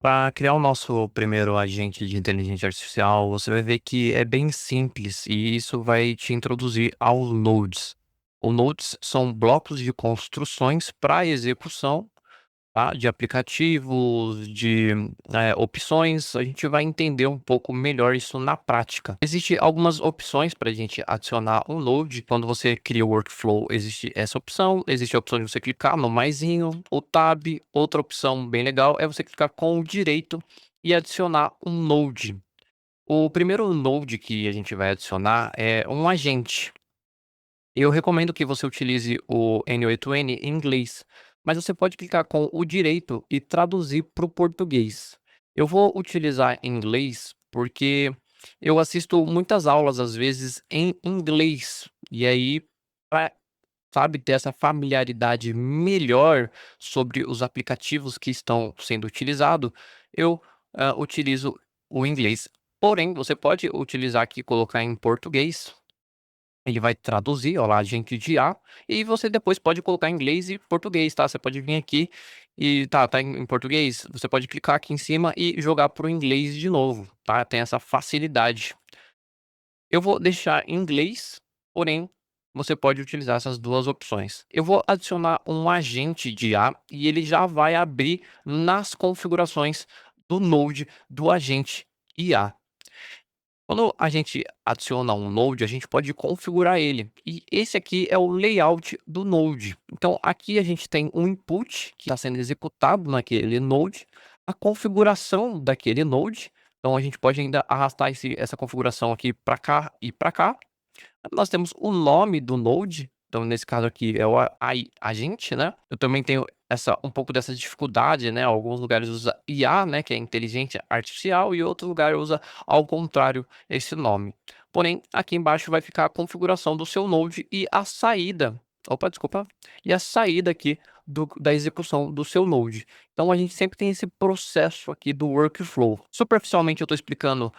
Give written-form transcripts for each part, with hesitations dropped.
Para criar o nosso primeiro agente de inteligência artificial, você vai ver que é bem simples e isso vai te introduzir aos nodes. Os nodes são blocos de construções para execução, tá, de aplicativos, de, opções. A gente vai entender um pouco melhor isso na prática. Existe algumas opções para a gente adicionar um node. Quando você cria o workflow, existe essa opção. Existe a opção de você clicar no maisinho, o tab. Outra opção bem legal é você clicar com o direito e adicionar um node. O primeiro node que a gente vai adicionar é um agente. Eu recomendo que você utilize o N8N em inglês, mas você pode clicar com o direito e traduzir para o português. Eu vou utilizar em inglês porque eu assisto muitas aulas, às vezes, em inglês. E aí, pra, sabe, ter essa familiaridade melhor sobre os aplicativos que estão sendo utilizados, eu utilizo o inglês. Porém, você pode utilizar aqui, colocar em português. Ele vai traduzir, ó lá, agente de IA, e você depois pode colocar em inglês e português, tá? Você pode vir aqui e tá em português, você pode clicar aqui em cima e jogar para o inglês de novo, tá? Tem essa facilidade. Eu vou deixar em inglês, porém, você pode utilizar essas 2 opções. Eu vou adicionar um agente de IA e ele já vai abrir nas configurações do Node do agente IA. Quando a gente adiciona um node, a gente pode configurar ele. E esse aqui é o layout do node. Então, aqui a gente tem um input que está sendo executado naquele node, a configuração daquele node. Então, a gente pode ainda arrastar essa configuração aqui para cá e para cá. Nós temos o nome do node, então nesse caso aqui é o agente, né. Eu também tenho um pouco dessa dificuldade, né, alguns lugares usa IA, né, que é inteligência artificial, e outro lugar usa ao contrário esse nome. Porém, aqui embaixo vai ficar a configuração do seu node e a saída desculpa, e a saída aqui da execução do seu node. Então a gente sempre tem esse processo aqui do workflow. Superficialmente eu estou explicando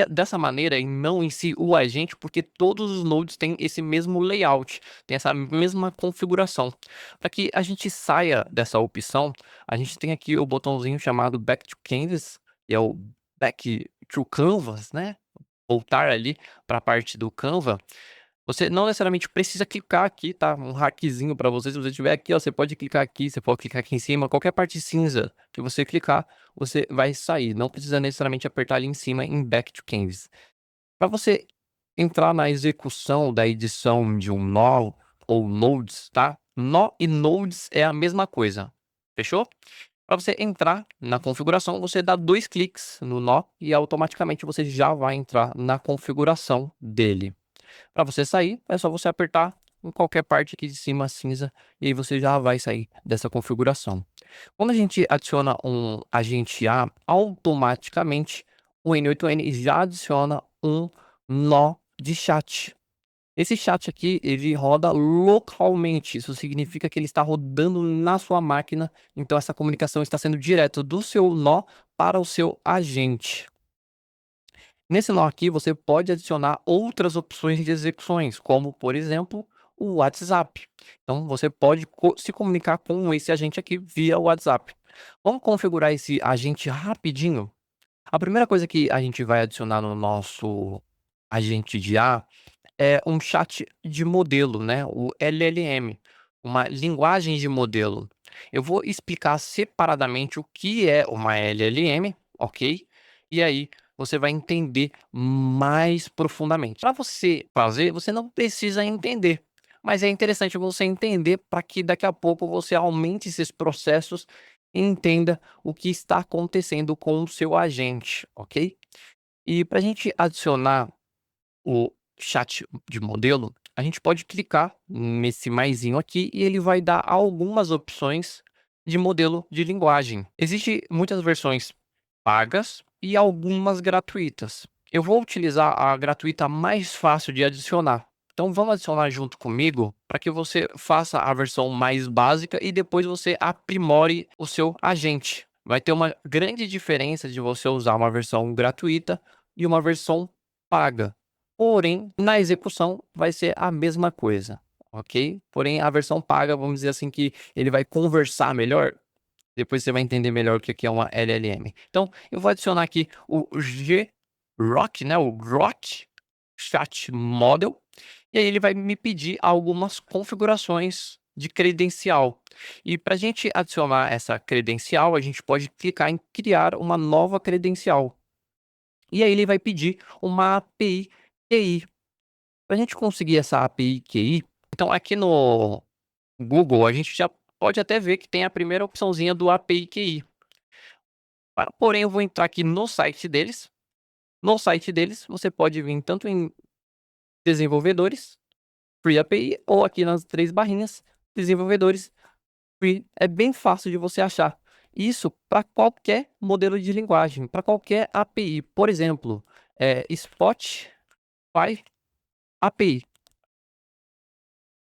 dessa maneira e não em si o agente, porque todos os nodes têm esse mesmo layout, tem essa mesma configuração. Para que a gente saia dessa opção, a gente tem aqui o botãozinho chamado Back to Canvas, que é o Back to Canvas, né, voltar ali para a parte do Canva. Você não necessariamente precisa clicar aqui, tá, um hackzinho para você, se você tiver aqui, ó, você pode clicar aqui, você pode clicar aqui em cima, qualquer parte cinza que você clicar, você vai sair, não precisa necessariamente apertar ali em cima em Back to Canvas. Para você entrar na execução da edição de um nó ou nodes, tá, nó e nodes é a mesma coisa, fechou? Para você entrar na configuração, você dá 2 cliques no nó e automaticamente você já vai entrar na configuração dele. Para você sair, é só você apertar em qualquer parte aqui de cima cinza, e aí você já vai sair dessa configuração. Quando a gente adiciona um agente A, automaticamente o N8N já adiciona um nó de chat. Esse chat aqui, ele roda localmente, isso significa que ele está rodando na sua máquina, então essa comunicação está sendo direto do seu nó para o seu agente. Nesse nó aqui, você pode adicionar outras opções de execuções, como, por exemplo, o WhatsApp. Então, você pode se comunicar com esse agente aqui via WhatsApp. Vamos configurar esse agente rapidinho? A primeira coisa que a gente vai adicionar no nosso agente de IA é um chat de modelo, né? O LLM, uma linguagem de modelo. Eu vou explicar separadamente o que é uma LLM, ok? E aí você vai entender mais profundamente. Para você fazer, você não precisa entender, mas é interessante você entender para que daqui a pouco você aumente esses processos e entenda o que está acontecendo com o seu agente, ok? E para a gente adicionar o chat de modelo, a gente pode clicar nesse maisinho aqui e ele vai dar algumas opções de modelo de linguagem. Existem muitas versões pagas e algumas gratuitas. Eu vou utilizar a gratuita mais fácil de adicionar. Então vamos adicionar junto comigo para que você faça a versão mais básica e depois você aprimore o seu agente. Vai ter uma grande diferença de você usar uma versão gratuita e uma versão paga. Porém, na execução vai ser a mesma coisa, ok? Porém, a versão paga, vamos dizer assim, que ele vai conversar melhor, Depois você vai entender melhor o que que é uma LLM. Então, eu vou adicionar aqui o Grok, né, o Grok Chat Model, e aí ele vai me pedir algumas configurações de credencial. E para a gente adicionar essa credencial, a gente pode clicar em criar uma nova credencial. E aí ele vai pedir uma API QI. Para a gente conseguir essa API QI, então aqui no Google a gente já pode até ver que tem a primeira opçãozinha do API QI. Porém, eu vou entrar aqui no site deles. No site deles, você pode vir tanto em desenvolvedores, Free API, ou aqui nas 3 barrinhas, desenvolvedores, Free. É bem fácil de você achar. Isso para qualquer modelo de linguagem, para qualquer API. Por exemplo, Spotify API,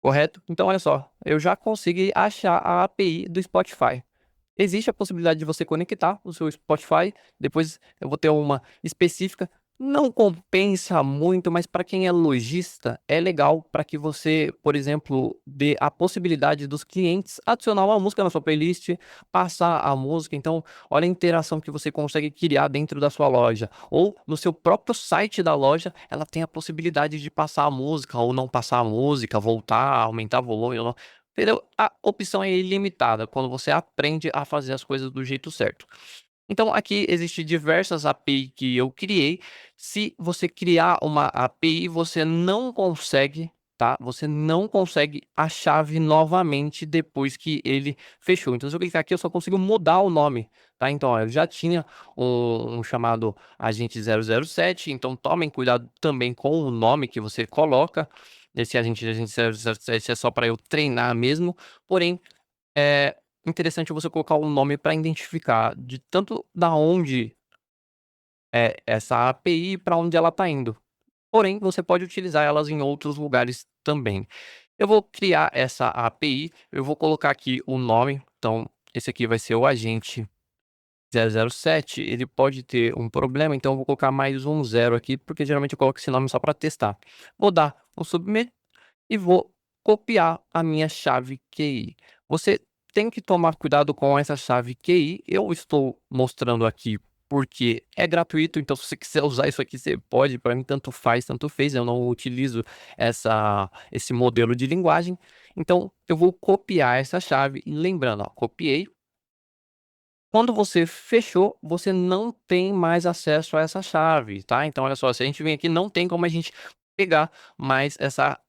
correto? Então olha só, eu já consegui achar a API do Spotify. Existe a possibilidade de você conectar o seu Spotify, depois eu vou ter uma específica. Não compensa muito, mas para quem é lojista, é legal para que você, por exemplo, dê a possibilidade dos clientes adicionar uma música na sua playlist, passar a música. Então, olha a interação que você consegue criar dentro da sua loja. Ou no seu próprio site da loja, ela tem a possibilidade de passar a música ou não passar a música, voltar, aumentar o volume ou não. Entendeu? A opção é ilimitada quando você aprende a fazer as coisas do jeito certo. Então aqui existe diversas API que eu criei. Se você criar uma API, você não consegue, tá? Você não consegue a chave novamente depois que ele fechou. Então se eu clicar aqui, eu só consigo mudar o nome, tá? Então, ó, eu já tinha um chamado agente 007, então tomem cuidado também com o nome que você coloca. Esse agente 007 é só para eu treinar mesmo, porém é interessante você colocar um nome para identificar de tanto da onde é essa API para onde ela está indo. Porém, você pode utilizar elas em outros lugares também. Eu vou criar essa API, eu vou colocar aqui o nome, então esse aqui vai ser o agente 007. Ele pode ter um problema, então eu vou colocar mais um zero aqui, porque geralmente eu coloco esse nome só para testar. Vou dar um submit e vou copiar a minha chave QI. Você tem que tomar cuidado com essa chave QI. Eu estou mostrando aqui porque é gratuito, então se você quiser usar isso aqui, você pode. Para mim, tanto faz, tanto fez. Eu não utilizo esse modelo de linguagem. Então, eu vou copiar essa chave. E lembrando, ó, copiei. Quando você fechou, você não tem mais acesso a essa chave, tá? Então, olha só, se a gente vem aqui, não tem como a gente pegar mais essa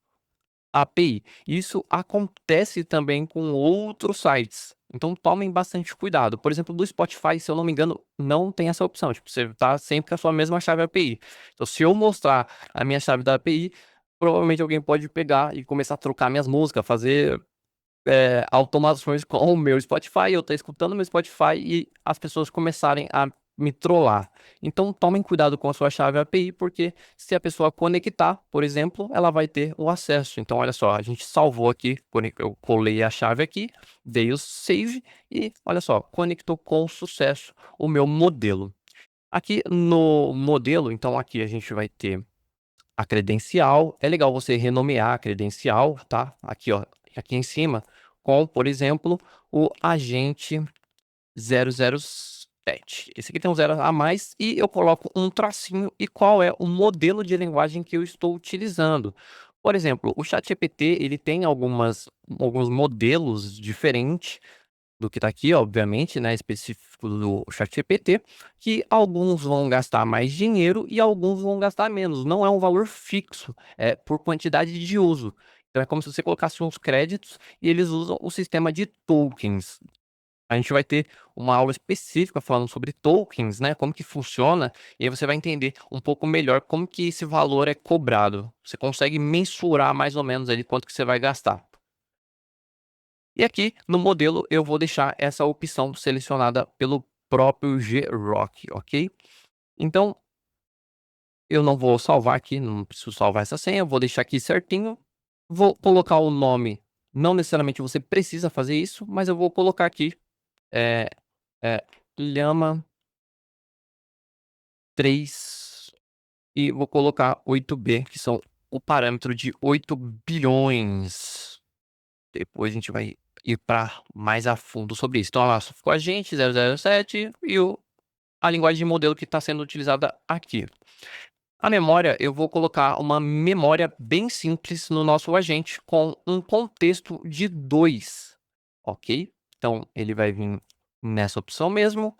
API. Isso acontece também com outros sites. Então tomem bastante cuidado. Por exemplo, do Spotify, se eu não me engano, não tem essa opção. Tipo, você tá sempre com a sua mesma chave API. Então, se eu mostrar a minha chave da API, provavelmente alguém pode pegar e começar a trocar minhas músicas, fazer automações com o meu Spotify, eu estou escutando meu Spotify e as pessoas começarem a me trollar. Então tomem cuidado com a sua chave API, porque se a pessoa conectar, por exemplo, ela vai ter o acesso. Então olha só, a gente salvou aqui, eu colei a chave aqui, dei o save e olha só, conectou com sucesso o meu modelo. Aqui no modelo, então aqui a gente vai ter a credencial. É legal você renomear a credencial, tá? Aqui, ó, aqui em cima, com, por exemplo, o agente 007. Esse aqui tem um zero a mais e eu coloco um tracinho e qual é o modelo de linguagem que eu estou utilizando. Por exemplo, o ChatGPT, ele tem alguns modelos diferentes do que tá aqui, obviamente, né, específico do ChatGPT, que alguns vão gastar mais dinheiro e alguns vão gastar menos. Não é um valor fixo, é por quantidade de uso. Então é como se você colocasse uns créditos e eles usam o sistema de tokens. A gente vai ter uma aula específica falando sobre tokens, né, como que funciona, e aí você vai entender um pouco melhor como que esse valor é cobrado. Você consegue mensurar mais ou menos ali quanto que você vai gastar. E aqui no modelo eu vou deixar essa opção selecionada pelo próprio Grok, ok? Então eu não vou salvar aqui, não preciso salvar essa senha, eu vou deixar aqui certinho. Vou colocar o nome, não necessariamente você precisa fazer isso, mas eu vou colocar aqui, é, é, Llama 3 e vou colocar 8B, que são o parâmetro de 8 bilhões. Depois a gente vai ir para mais a fundo sobre isso. Então, lá só ficou a gente, 007 e a linguagem de modelo que está sendo utilizada aqui. A memória, eu vou colocar uma memória bem simples no nosso agente com um contexto de 2, ok? Então, ele vai vir nessa opção mesmo,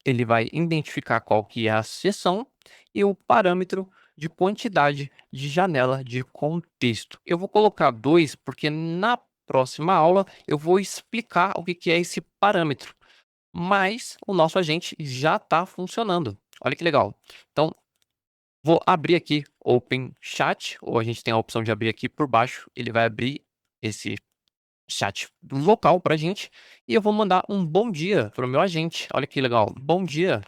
ele vai identificar qual que é a seção e o parâmetro de quantidade de janela de contexto. Eu vou colocar 2 porque na próxima aula eu vou explicar o que que é esse parâmetro, mas o nosso agente já está funcionando. Olha que legal. Então, vou abrir aqui Open Chat, ou a gente tem a opção de abrir aqui por baixo, ele vai abrir esse chat local pra gente, e eu vou mandar um bom dia para o meu agente. Olha que legal, bom dia.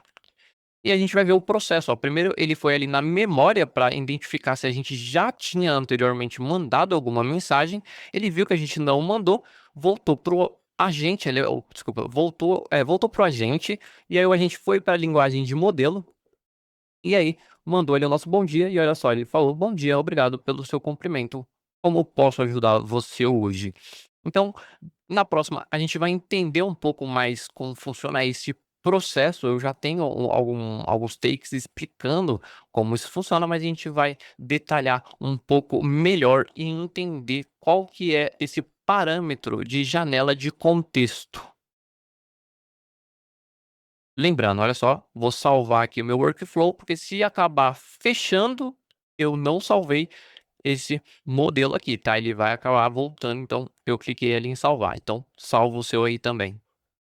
E a gente vai ver o processo, ó. Primeiro ele foi ali na memória para identificar se a gente já tinha anteriormente mandado alguma mensagem, ele viu que a gente não mandou, voltou pro agente, ele, desculpa, voltou pro agente, e aí o agente foi para a linguagem de modelo, e aí, mandou ele o nosso bom dia e olha só, ele falou: "Bom dia, obrigado pelo seu cumprimento. Como posso ajudar você hoje?". Então, na próxima, a gente vai entender um pouco mais como funciona esse processo. Eu já tenho alguns takes explicando como isso funciona, mas a gente vai detalhar um pouco melhor e entender qual que é esse parâmetro de janela de contexto. Lembrando, olha só, vou salvar aqui o meu workflow, porque se acabar fechando, eu não salvei esse modelo aqui, tá? Ele vai acabar voltando, então eu cliquei ali em salvar. Então, salva o seu aí também.